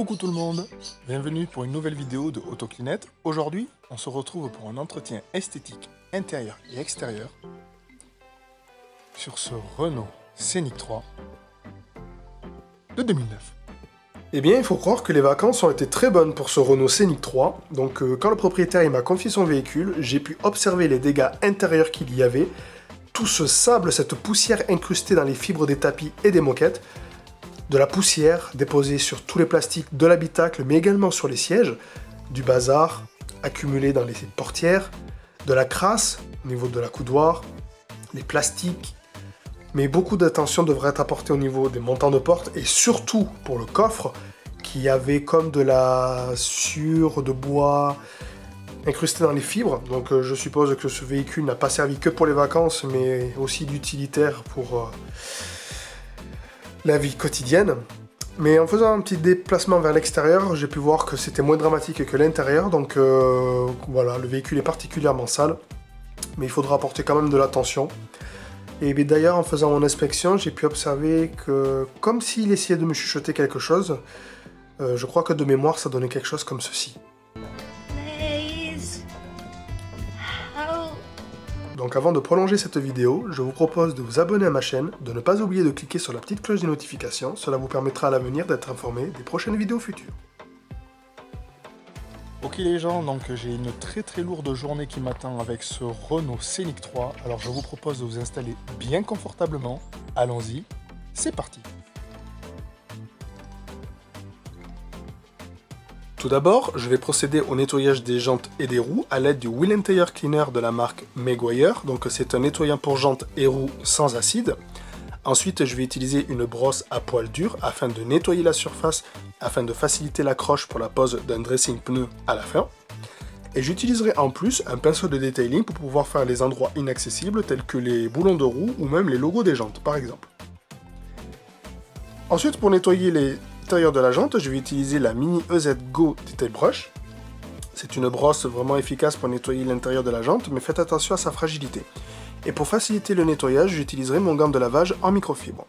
Coucou tout le monde, bienvenue pour une nouvelle vidéo de Autoclinette. Aujourd'hui, on se retrouve pour un entretien esthétique intérieur et extérieur sur ce Renault Scénic 3 de 2009. Eh bien, il faut croire que les vacances ont été très bonnes pour ce Renault Scénic 3. Donc, quand le propriétaire m'a confié son véhicule, j'ai pu observer les dégâts intérieurs qu'il y avait, tout ce sable, cette poussière incrustée dans les fibres des tapis et des moquettes, de la poussière déposée sur tous les plastiques de l'habitacle, mais également sur les sièges, du bazar accumulé dans les portières, de la crasse au niveau de la coudoir, les plastiques. Mais beaucoup d'attention devrait être apportée au niveau des montants de porte et surtout pour le coffre qui avait comme de la sciure de bois incrustée dans les fibres. Donc je suppose que ce véhicule n'a pas servi que pour les vacances mais aussi d'utilitaire pour la vie quotidienne. Mais en faisant un petit déplacement vers l'extérieur, j'ai pu voir que c'était moins dramatique que l'intérieur. Donc voilà, le véhicule est particulièrement sale, mais il faudra apporter quand même de l'attention. Et d'ailleurs, en faisant mon inspection, j'ai pu observer que, comme s'il essayait de me chuchoter quelque chose, je crois que de mémoire, ça donnait quelque chose comme ceci. Donc avant de prolonger cette vidéo, je vous propose de vous abonner à ma chaîne, de ne pas oublier de cliquer sur la petite cloche des notifications, cela vous permettra à l'avenir d'être informé des prochaines vidéos futures. Ok les gens, donc j'ai une très lourde journée qui m'attend avec ce Renault Scénic 3. Alors je vous propose de vous installer bien confortablement. Allons-y, c'est parti. Tout d'abord, je vais procéder au nettoyage des jantes et des roues à l'aide du Wheel & Tire Cleaner de la marque Meguiar. Donc c'est un nettoyant pour jantes et roues sans acide. Ensuite, je vais utiliser une brosse à poil dur afin de nettoyer la surface, afin de faciliter l'accroche pour la pose d'un dressing pneu à la fin. Et j'utiliserai en plus un pinceau de detailing pour pouvoir faire les endroits inaccessibles tels que les boulons de roue ou même les logos des jantes par exemple. Ensuite, pour nettoyer l'intérieur de la jante, je vais utiliser la Mini EZ Go Detail Brush. C'est une brosse vraiment efficace pour nettoyer l'intérieur de la jante, mais faites attention à sa fragilité. Et pour faciliter le nettoyage, j'utiliserai mon gant de lavage en microfibre.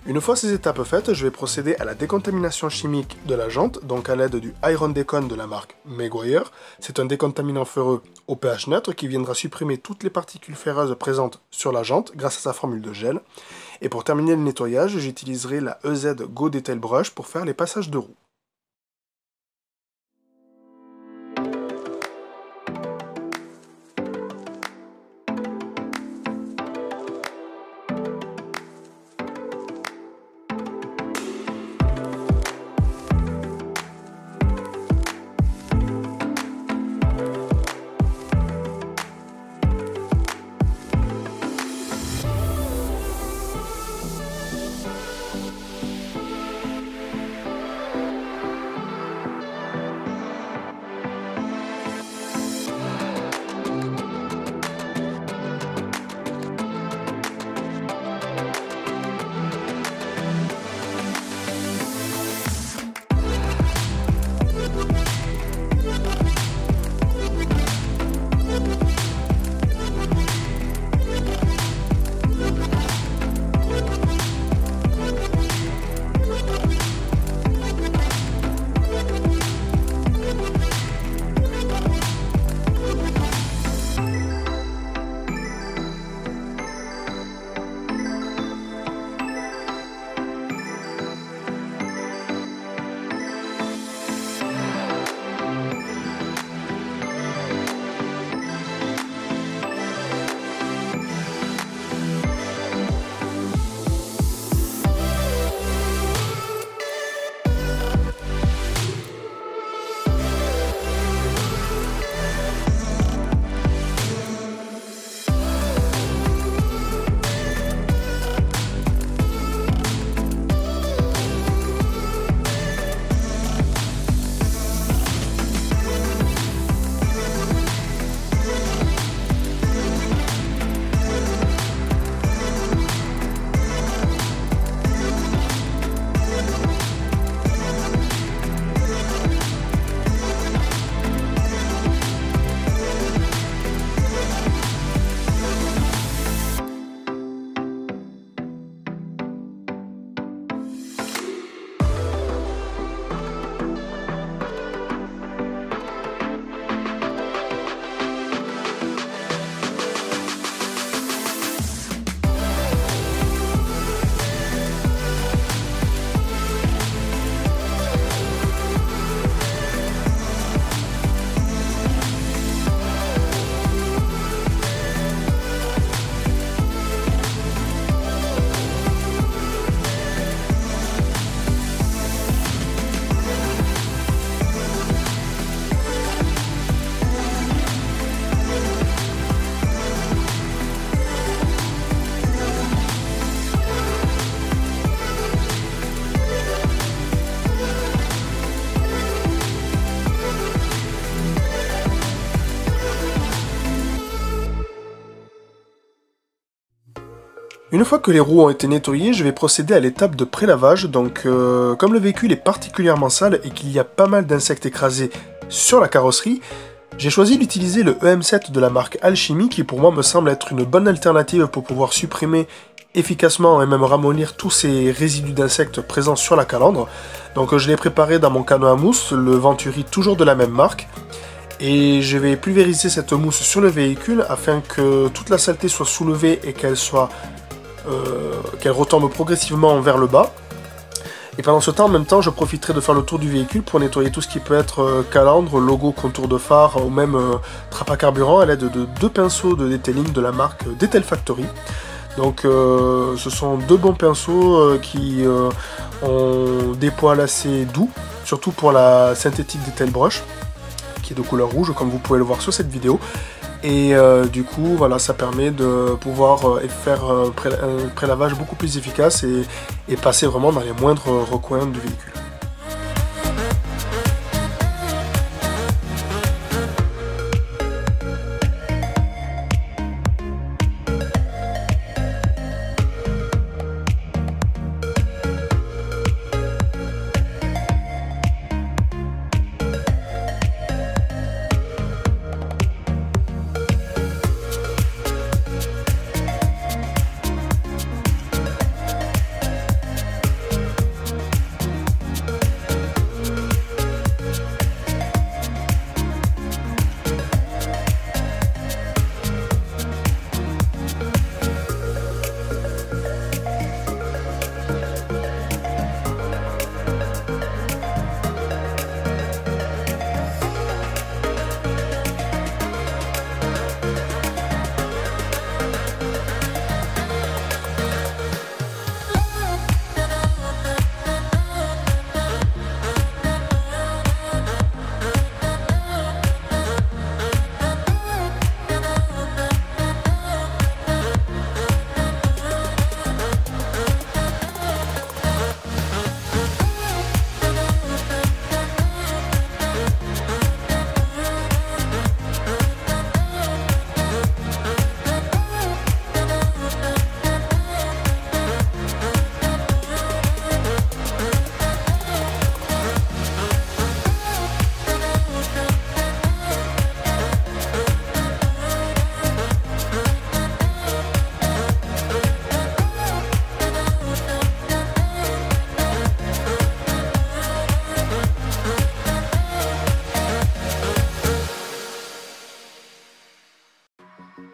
Une fois ces étapes faites, je vais procéder à la décontamination chimique de la jante, donc à l'aide du Iron Decon de la marque Meguiar. C'est un décontaminant ferreux au pH neutre qui viendra supprimer toutes les particules ferreuses présentes sur la jante grâce à sa formule de gel. Et pour terminer le nettoyage, j'utiliserai la EZ Go Detail Brush pour faire les passages de roue. Une fois que les roues ont été nettoyées, je vais procéder à l'étape de prélavage. Donc comme le véhicule est particulièrement sale et qu'il y a pas mal d'insectes écrasés sur la carrosserie, j'ai choisi d'utiliser le EM7 de la marque Alchemy qui pour moi me semble être une bonne alternative pour pouvoir supprimer efficacement et même ramollir tous ces résidus d'insectes présents sur la calandre. Donc je l'ai préparé dans mon canot à mousse, le Venturi toujours de la même marque. Et je vais pulvériser cette mousse sur le véhicule afin que toute la saleté soit soulevée et qu'elle retombe progressivement vers le bas. Et pendant ce temps, en même temps, je profiterai de faire le tour du véhicule pour nettoyer tout ce qui peut être calandre, logo, contour de phare ou même trappe à carburant à l'aide de 2 pinceaux de detailing de la marque Detail Factory. Donc ce sont 2 bons pinceaux qui ont des poils assez doux, surtout pour la synthétique Detail Brush, qui est de couleur rouge comme vous pouvez le voir sur cette vidéo. Et du coup, voilà, ça permet de pouvoir faire un prélavage beaucoup plus efficace et passer vraiment dans les moindres recoins du véhicule.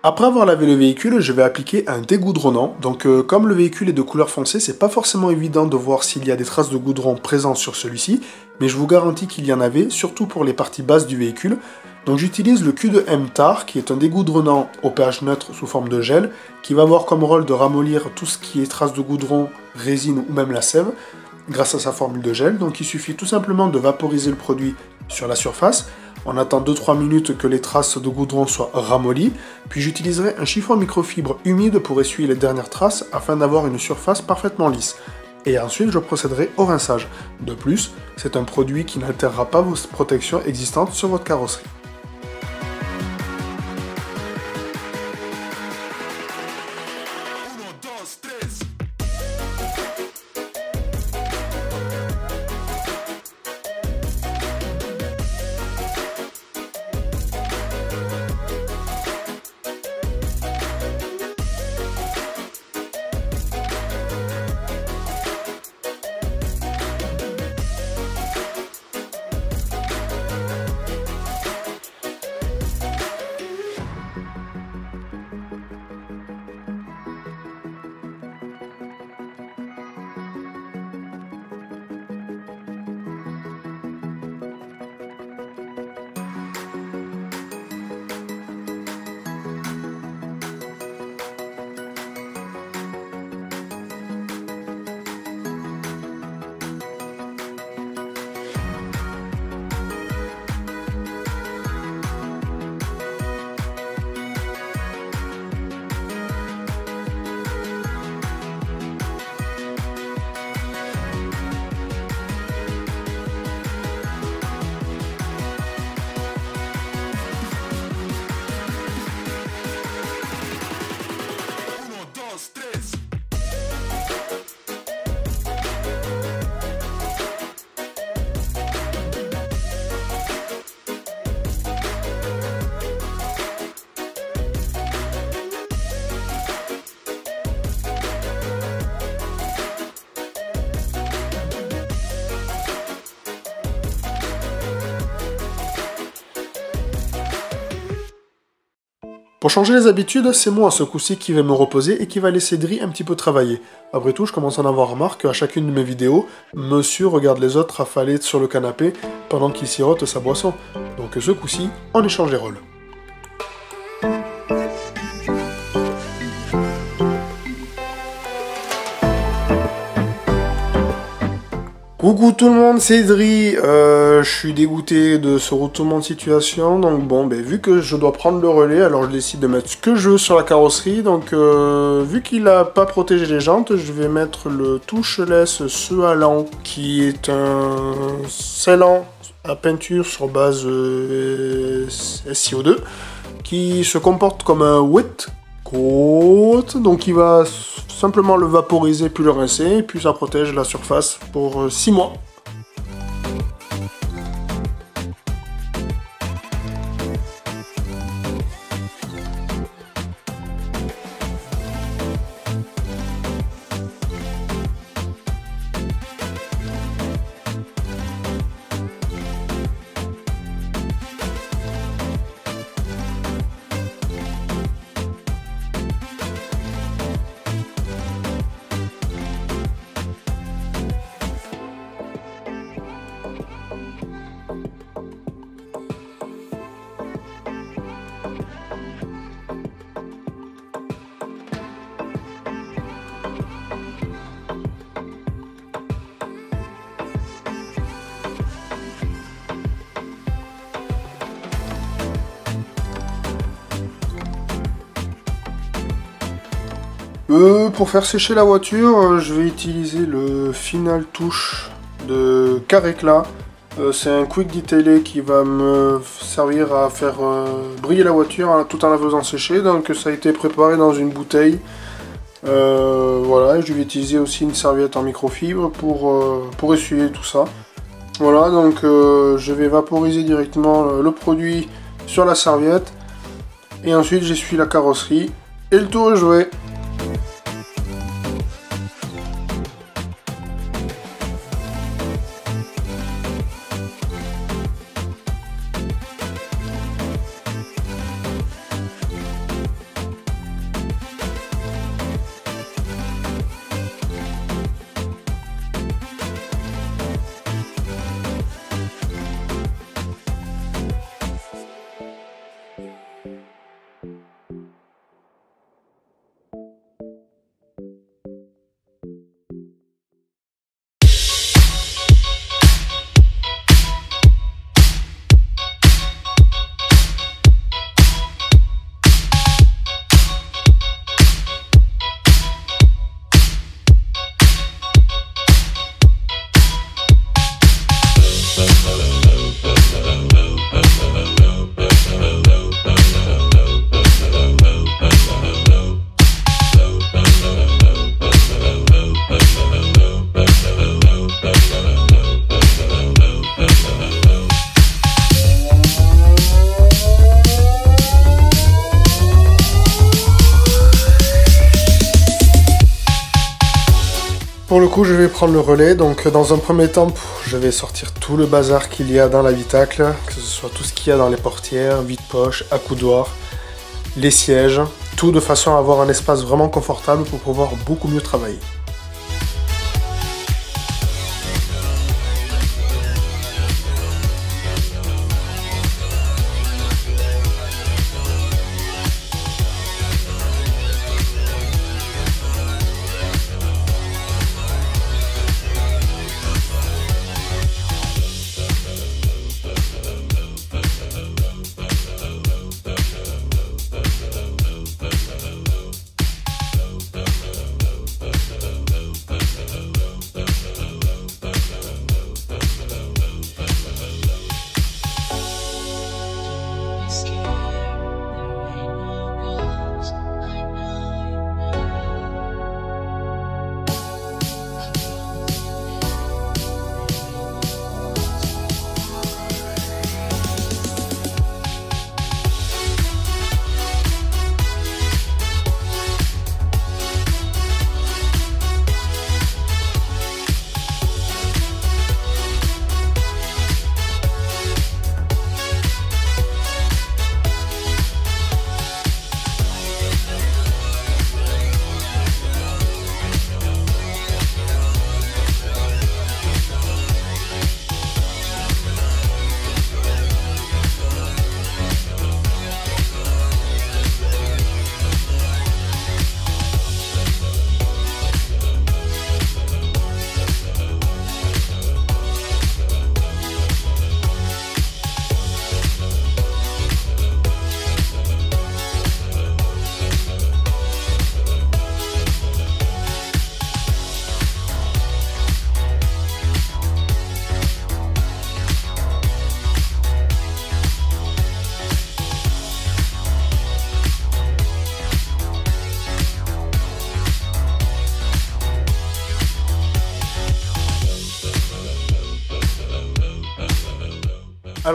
Après avoir lavé le véhicule, je vais appliquer un dégoudronnant. Donc comme le véhicule est de couleur foncée, c'est pas forcément évident de voir s'il y a des traces de goudron présentes sur celui-ci, mais je vous garantis qu'il y en avait, surtout pour les parties basses du véhicule. Donc j'utilise le Q2M Tar, qui est un dégoudronnant au pH neutre sous forme de gel, qui va avoir comme rôle de ramollir tout ce qui est traces de goudron, résine ou même la sève, grâce à sa formule de gel. Donc il suffit tout simplement de vaporiser le produit sur la surface. On attend 2-3 minutes que les traces de goudron soient ramollies, puis j'utiliserai un chiffon microfibre humide pour essuyer les dernières traces afin d'avoir une surface parfaitement lisse. Et ensuite je procéderai au rinçage. De plus, c'est un produit qui n'altérera pas vos protections existantes sur votre carrosserie. Pour changer les habitudes, c'est moi ce coup-ci qui vais me reposer et qui va laisser Dri un petit peu travailler. Après tout, je commence à en avoir marre qu'à chacune de mes vidéos, monsieur regarde les autres affaler sur le canapé pendant qu'il sirote sa boisson. Donc ce coup-ci, on échange les rôles. Coucou tout le monde, c'est Dri. Je suis dégoûté de ce retournement de situation, donc bon, vu que je dois prendre le relais, alors je décide de mettre ce que je veux sur la carrosserie. Donc vu qu'il n'a pas protégé les jantes, je vais mettre le toucheless Sealant, qui est un scellant à peinture sur base SiO2, qui se comporte comme un wet coat, donc il va simplement le vaporiser puis le rincer, puis ça protège la surface pour 6 mois. Pour faire sécher la voiture, je vais utiliser le Final Touch de Carrecla. C'est un quick detailé qui va me servir à faire briller la voiture tout en la faisant sécher. Donc ça a été préparé dans une bouteille. Voilà, je vais utiliser aussi une serviette en microfibre pour essuyer tout ça. Voilà, donc je vais vaporiser directement le produit sur la serviette. Et ensuite j'essuie la carrosserie. Et le tour est joué. Pour le coup, je vais prendre le relais. Donc, dans un premier temps, je vais sortir tout le bazar qu'il y a dans l'habitacle, que ce soit tout ce qu'il y a dans les portières, vide-poche, accoudoirs, les sièges, tout de façon à avoir un espace vraiment confortable pour pouvoir beaucoup mieux travailler.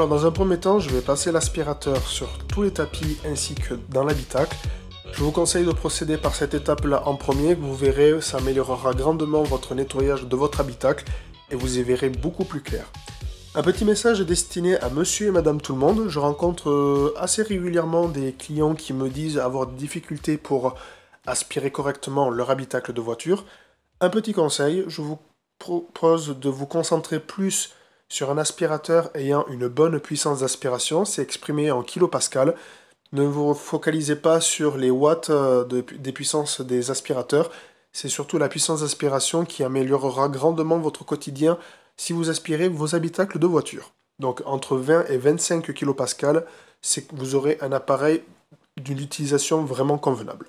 Alors dans un premier temps, je vais passer l'aspirateur sur tous les tapis ainsi que dans l'habitacle. Je vous conseille de procéder par cette étape-là en premier, vous verrez, ça améliorera grandement votre nettoyage de votre habitacle et vous y verrez beaucoup plus clair. Un petit message destiné à monsieur et madame tout le monde. Je rencontre assez régulièrement des clients qui me disent avoir des difficultés pour aspirer correctement leur habitacle de voiture. Un petit conseil, je vous propose de vous concentrer plus sur un aspirateur ayant une bonne puissance d'aspiration, c'est exprimé en kilopascal. Ne vous focalisez pas sur les watts des puissances des aspirateurs, c'est surtout la puissance d'aspiration qui améliorera grandement votre quotidien si vous aspirez vos habitacles de voiture. Donc entre 20 et 25 kPa, c'est que vous aurez un appareil d'une utilisation vraiment convenable.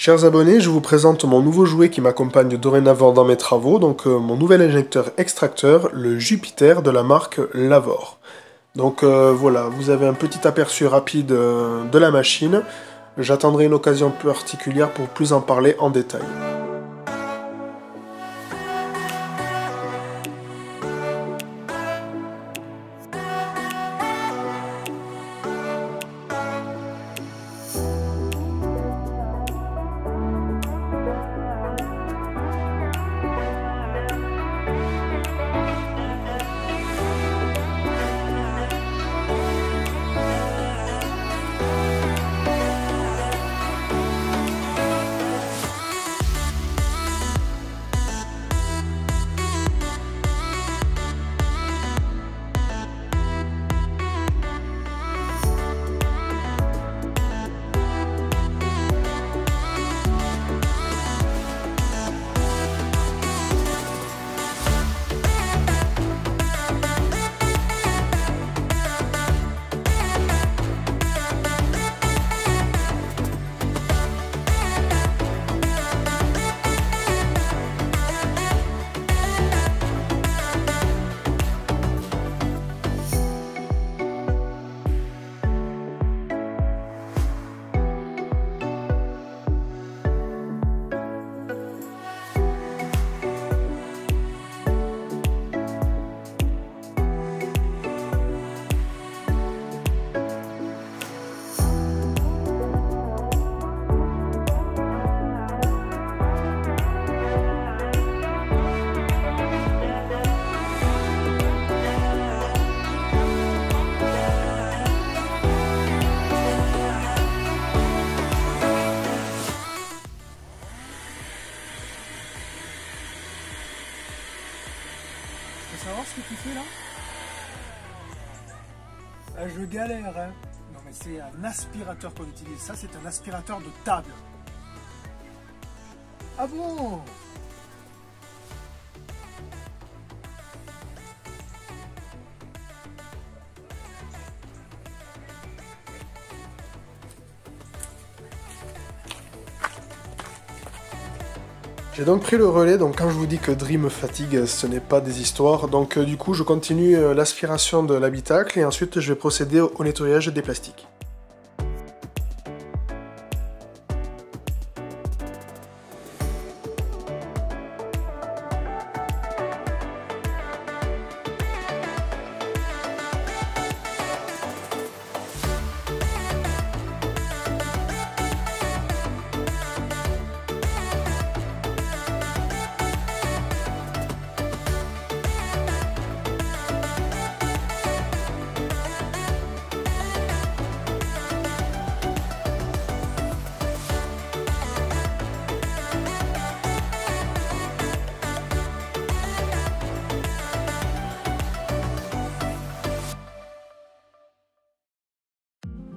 Chers abonnés, je vous présente mon nouveau jouet qui m'accompagne dorénavant dans mes travaux, donc mon nouvel injecteur extracteur, le Jupiter de la marque Lavor. Donc voilà, vous avez un petit aperçu rapide de la machine. J'attendrai une occasion particulière pour plus en parler en détail. galère, hein. Non mais c'est un aspirateur qu'on utilise. Ça, c'est un aspirateur de table. Ah bon? J'ai donc pris le relais, donc quand je vous dis que Dream me fatigue, ce n'est pas des histoires. Donc du coup, je continue l'aspiration de l'habitacle et ensuite je vais procéder au nettoyage des plastiques.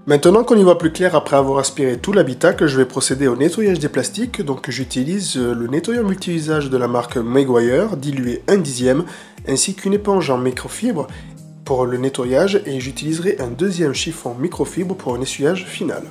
Maintenant qu'on y voit plus clair après avoir aspiré tout l'habitacle, je vais procéder au nettoyage des plastiques. Donc j'utilise le nettoyeur multi-usage de la marque Meguiar, dilué 1/10, ainsi qu'une éponge en microfibre pour le nettoyage et j'utiliserai un deuxième chiffon microfibre pour un essuyage final.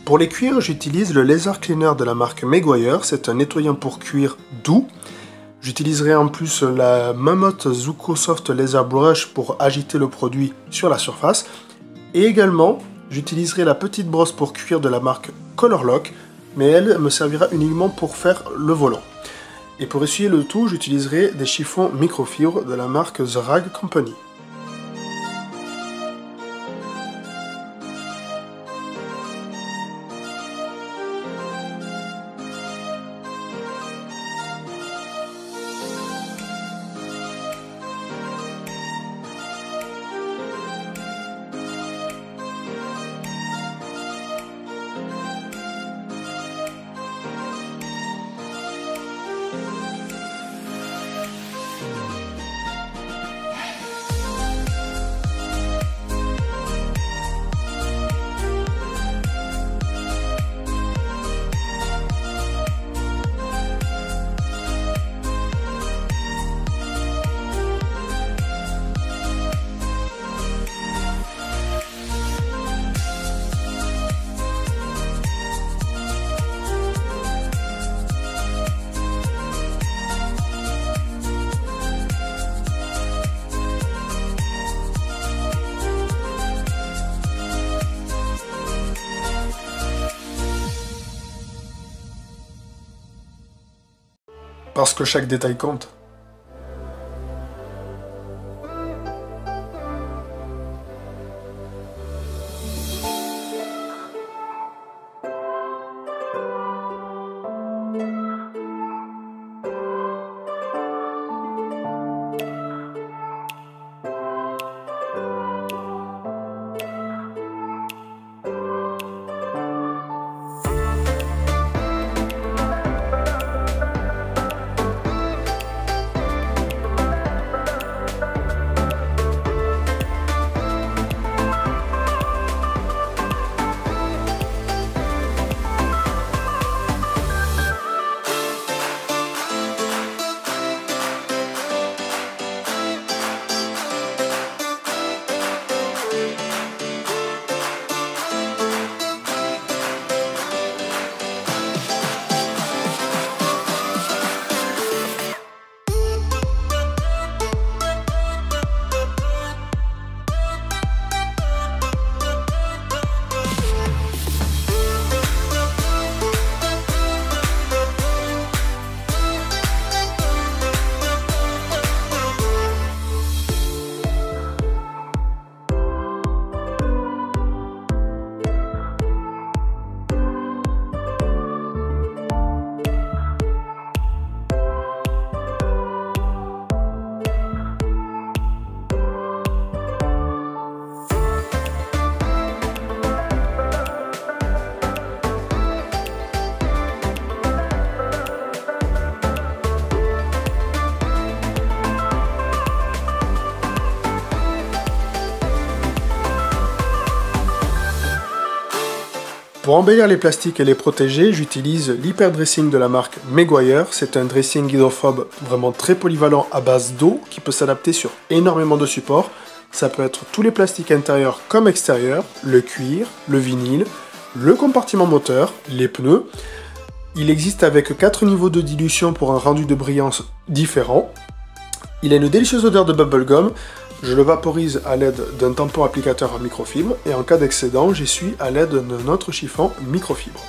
Pour les cuirs, j'utilise le Laser Cleaner de la marque Meguiar, c'est un nettoyant pour cuir doux. J'utiliserai en plus la Mammoth Zuko Soft Laser Brush pour agiter le produit sur la surface. Et également, j'utiliserai la petite brosse pour cuir de la marque Color Lock, mais elle me servira uniquement pour faire le volant. Et pour essuyer le tout, j'utiliserai des chiffons microfibres de la marque The Rag Company. Parce que chaque détail compte. Pour embellir les plastiques et les protéger, j'utilise l'hyperdressing de la marque Meguiar. C'est un dressing hydrophobe vraiment très polyvalent à base d'eau qui peut s'adapter sur énormément de supports. Ça peut être tous les plastiques intérieurs comme extérieurs, le cuir, le vinyle, le compartiment moteur, les pneus. Il existe avec 4 niveaux de dilution pour un rendu de brillance différent. Il a une délicieuse odeur de bubblegum. Je le vaporise à l'aide d'un tampon applicateur en microfibre et en cas d'excédent, j'essuie à l'aide d'un autre chiffon microfibre.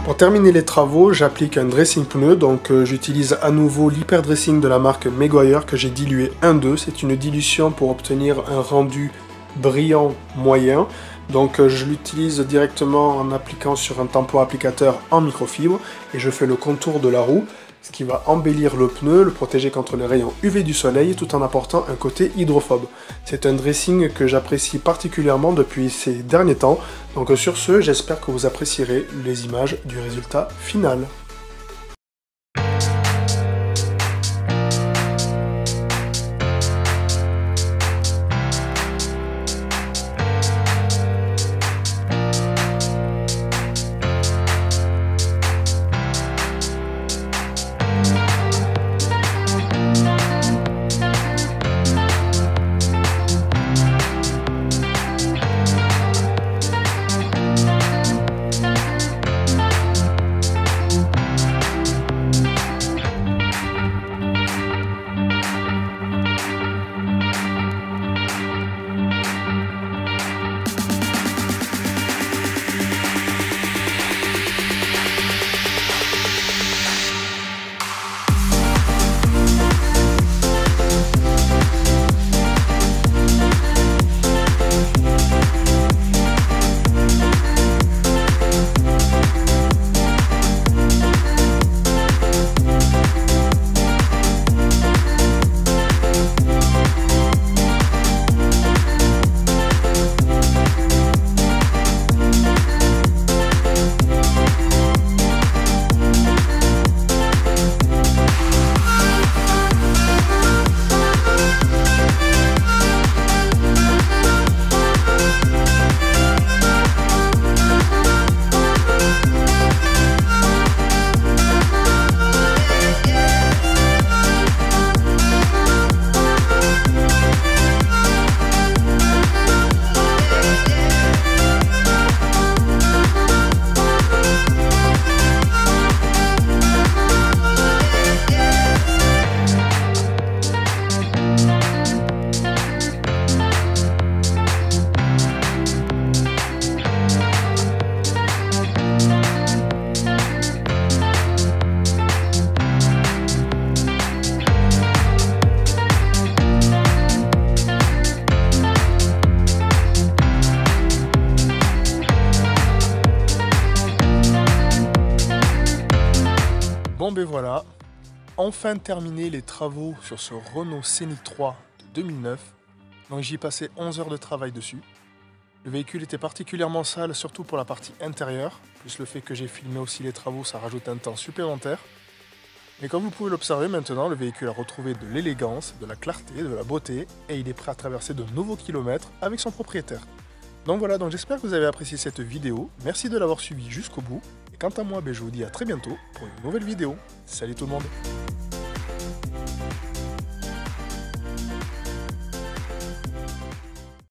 Pour terminer les travaux, j'applique un dressing pneu, donc j'utilise à nouveau l'hyperdressing de la marque Meguiar que j'ai dilué 1-2. C'est une dilution pour obtenir un rendu brillant moyen. Donc je l'utilise directement en appliquant sur un tampon applicateur en microfibre et je fais le contour de la roue. ce qui va embellir le pneu, le protéger contre les rayons UV du soleil tout en apportant un côté hydrophobe. C'est un dressing que j'apprécie particulièrement depuis ces derniers temps, donc sur ce, j'espère que vous apprécierez les images du résultat final. Bon ben voilà, enfin terminé les travaux sur ce Renault Scénic 3 de 2009. Donc j'y ai passé 11 heures de travail dessus. Le véhicule était particulièrement sale, surtout pour la partie intérieure, plus le fait que j'ai filmé aussi les travaux, ça rajoute un temps supplémentaire. Mais comme vous pouvez l'observer maintenant, le véhicule a retrouvé de l'élégance, de la clarté, de la beauté, et il est prêt à traverser de nouveaux kilomètres avec son propriétaire. Donc voilà, donc j'espère que vous avez apprécié cette vidéo, merci de l'avoir suivi jusqu'au bout, et quant à moi, je vous dis à très bientôt pour une nouvelle vidéo. Salut tout le monde!